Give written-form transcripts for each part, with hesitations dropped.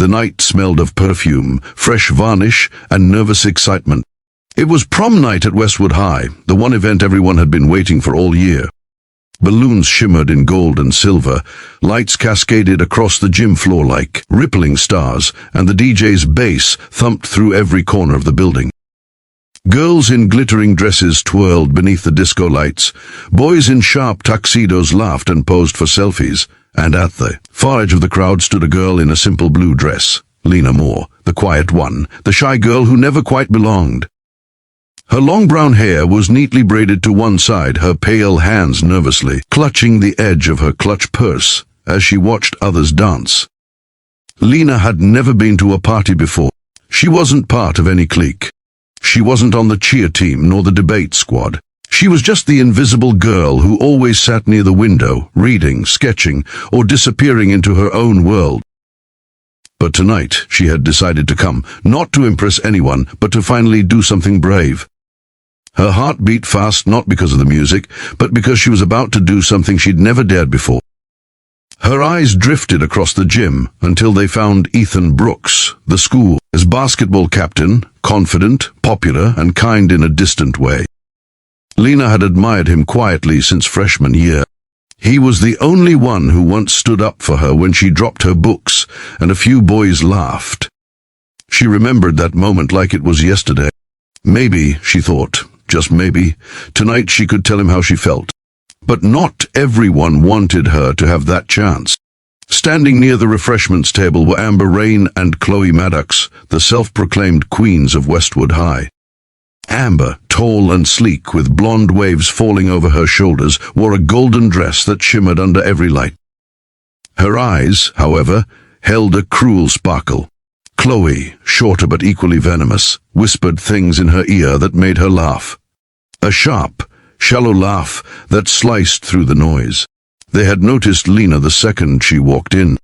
The night smelled of perfume, fresh varnish, and nervous excitement. It was prom night at Westwood High, the one event everyone had been waiting for all year. Balloons shimmered in gold and silver, lights cascaded across the gym floor like rippling stars, and the DJ's bass thumped through every corner of the building. Girls in glittering dresses twirled beneath the disco lights. Boys in sharp tuxedos laughed and posed for selfies, and at the far edge of the crowd stood a girl in a simple blue dress, Lena Moore, the quiet one, the shy girl who never quite belonged. Her long brown hair was neatly braided to one side, her pale hands nervously clutching the edge of her clutch purse as she watched others dance. Lena had never been to a party before. She wasn't part of any clique. She wasn't on the cheer team nor the debate squad. She was just the invisible girl who always sat near the window, reading, sketching, or disappearing into her own world. But tonight she had decided to come, not to impress anyone, but to finally do something brave. Her heart beat fast not because of the music, but because she was about to do something she'd never dared before. Her eyes drifted across the gym until they found Ethan Brooks, the school's basketball captain, confident, popular, and kind in a distant way. Lena had admired him quietly since freshman year. He was the only one who once stood up for her when she dropped her books, and a few boys laughed. She remembered that moment like it was yesterday. Maybe, she thought, just maybe, tonight she could tell him how she felt. But not everyone wanted her to have that chance. Standing near the refreshments table were Amber Rain and Chloe Maddox, the self-proclaimed queens of Westwood High. Amber, tall and sleek with blonde waves falling over her shoulders, wore a golden dress that shimmered under every light. Her eyes, however, held a cruel sparkle. Chloe, shorter but equally venomous, whispered things in her ear that made her laugh. A sharp, shallow laugh that sliced through the noise. They had noticed Lena the second she walked in.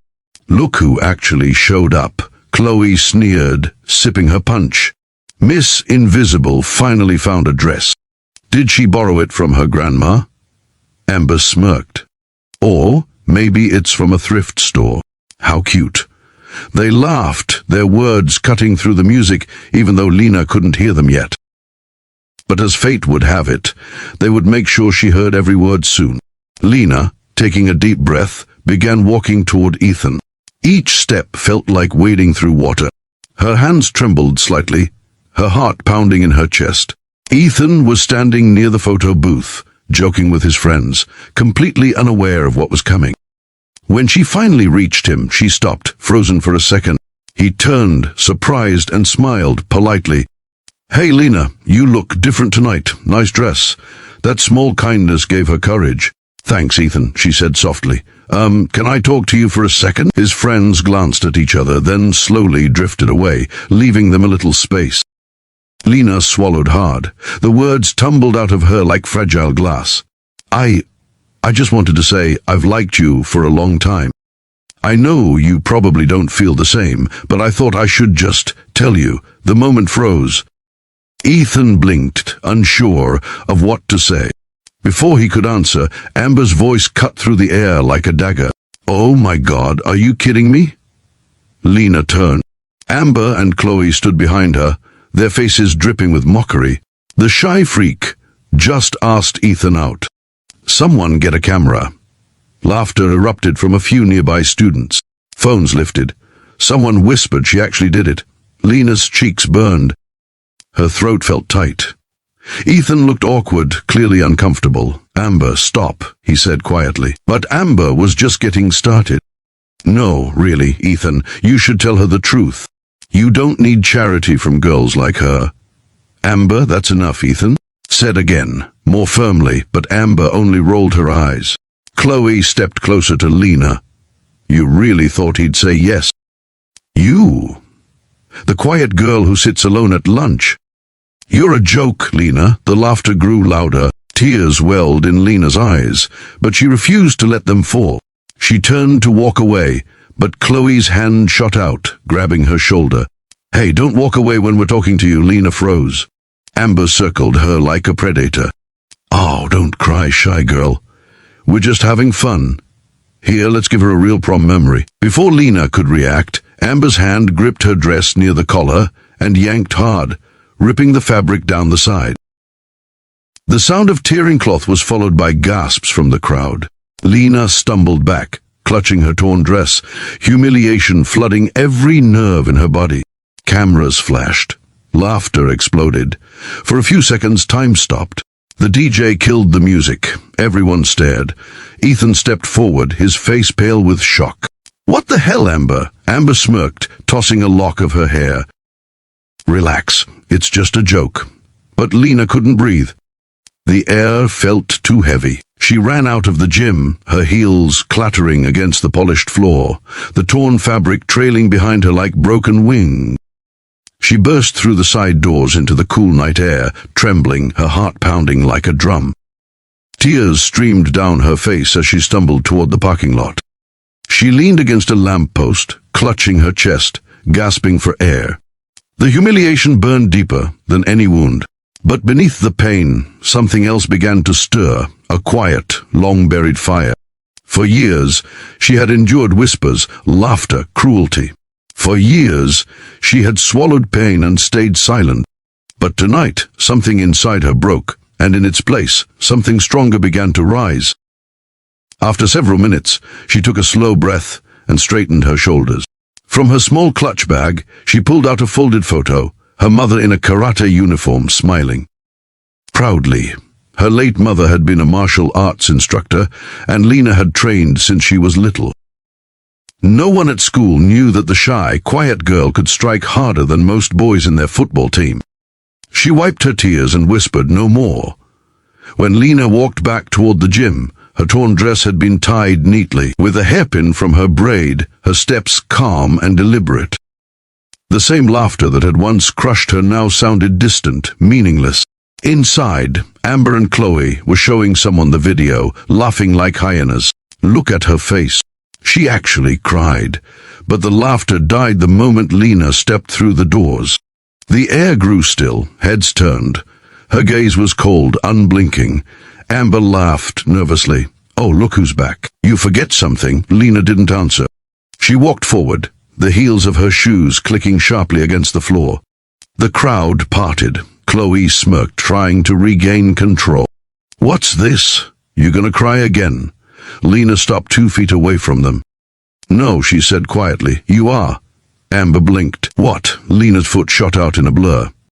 Look who actually showed up, Chloe sneered, sipping her punch. Miss Invisible finally found a dress. Did she borrow it from her grandma? Amber smirked. Or maybe it's from a thrift store. How cute. They laughed, their words cutting through the music, even though Lena couldn't hear them yet. But as fate would have it, they would make sure she heard every word soon. Lena, taking a deep breath, began walking toward Ethan. Each step felt like wading through water. Her hands trembled slightly, her heart pounding in her chest. Ethan was standing near the photo booth, joking with his friends, completely unaware of what was coming. When she finally reached him, she stopped, frozen for a second. He turned, surprised, and smiled politely. "Hey, Lena, you look different tonight. Nice dress." That small kindness gave her courage. "Thanks, Ethan," she said softly. Can I talk to you for a second?" His friends glanced at each other, then slowly drifted away, leaving them a little space. Lena swallowed hard. The words tumbled out of her like fragile glass. I just wanted to say I've liked you for a long time. I know you probably don't feel the same, but I thought I should just tell you." The moment froze. Ethan blinked, unsure of what to say. Before he could answer, Amber's voice cut through the air like a dagger. "Oh my God, are you kidding me?" Lena turned. Amber and Chloe stood behind her, their faces dripping with mockery. The shy freak just asked Ethan out. "Someone get a camera." Laughter erupted from a few nearby students. Phones lifted. Someone whispered she actually did it. Lena's cheeks burned. Her throat felt tight. Ethan looked awkward, clearly uncomfortable. "Amber, stop," he said quietly. But Amber was just getting started. "No, really, Ethan, you should tell her the truth. You don't need charity from girls like her." "Amber, that's enough, Ethan," said again, more firmly, but Amber only rolled her eyes. Chloe stepped closer to Lena. "You really thought he'd say yes? You? The quiet girl who sits alone at lunch? You're a joke, Lena." The laughter grew louder. Tears welled in Lena's eyes, but she refused to let them fall. She turned to walk away, but Chloe's hand shot out, grabbing her shoulder. "Hey, don't walk away when we're talking to you." Lena froze. Amber circled her like a predator. "Oh, don't cry, shy girl. We're just having fun. Here, let's give her a real prom memory." Before Lena could react, Amber's hand gripped her dress near the collar and yanked hard, ripping the fabric down the side. The sound of tearing cloth was followed by gasps from the crowd. Lena stumbled back, clutching her torn dress, humiliation flooding every nerve in her body. Cameras flashed. Laughter exploded. For a few seconds, time stopped. The DJ killed the music. Everyone stared. Ethan stepped forward, his face pale with shock. "What the hell, Amber?" Amber smirked, tossing a lock of her hair. "Relax, it's just a joke." But Lena couldn't breathe. The air felt too heavy. She ran out of the gym, her heels clattering against the polished floor, the torn fabric trailing behind her like broken wings. She burst through the side doors into the cool night air, trembling, her heart pounding like a drum. Tears streamed down her face as she stumbled toward the parking lot. She leaned against a lamppost, clutching her chest, gasping for air. The humiliation burned deeper than any wound. But beneath the pain, something else began to stir, a quiet, long-buried fire. For years, she had endured whispers, laughter, cruelty. For years, she had swallowed pain and stayed silent. But tonight, something inside her broke, and in its place, something stronger began to rise. After several minutes, she took a slow breath and straightened her shoulders. From her small clutch bag, she pulled out a folded photo, her mother in a karate uniform, smiling. Proudly. Her late mother had been a martial arts instructor, and Lena had trained since she was little. No one at school knew that the shy, quiet girl could strike harder than most boys in their football team. She wiped her tears and whispered no more. When Lena walked back toward the gym, her torn dress had been tied neatly, with a hairpin from her braid, her steps calm and deliberate. The same laughter that had once crushed her now sounded distant, meaningless. Inside, Amber and Chloe were showing someone the video, laughing like hyenas. Look at her face. She actually cried, but the laughter died the moment Lena stepped through the doors. The air grew still, heads turned. Her gaze was cold, unblinking. Amber laughed nervously. "Oh, look who's back. You forget something." Lena didn't answer. She walked forward, the heels of her shoes clicking sharply against the floor. The crowd parted. Chloe smirked, trying to regain control. "What's this? You gonna cry again?" Lena stopped 2 feet away from them. "No," she said quietly. "You are." Amber blinked. "What?" Lena's foot shot out in a blur.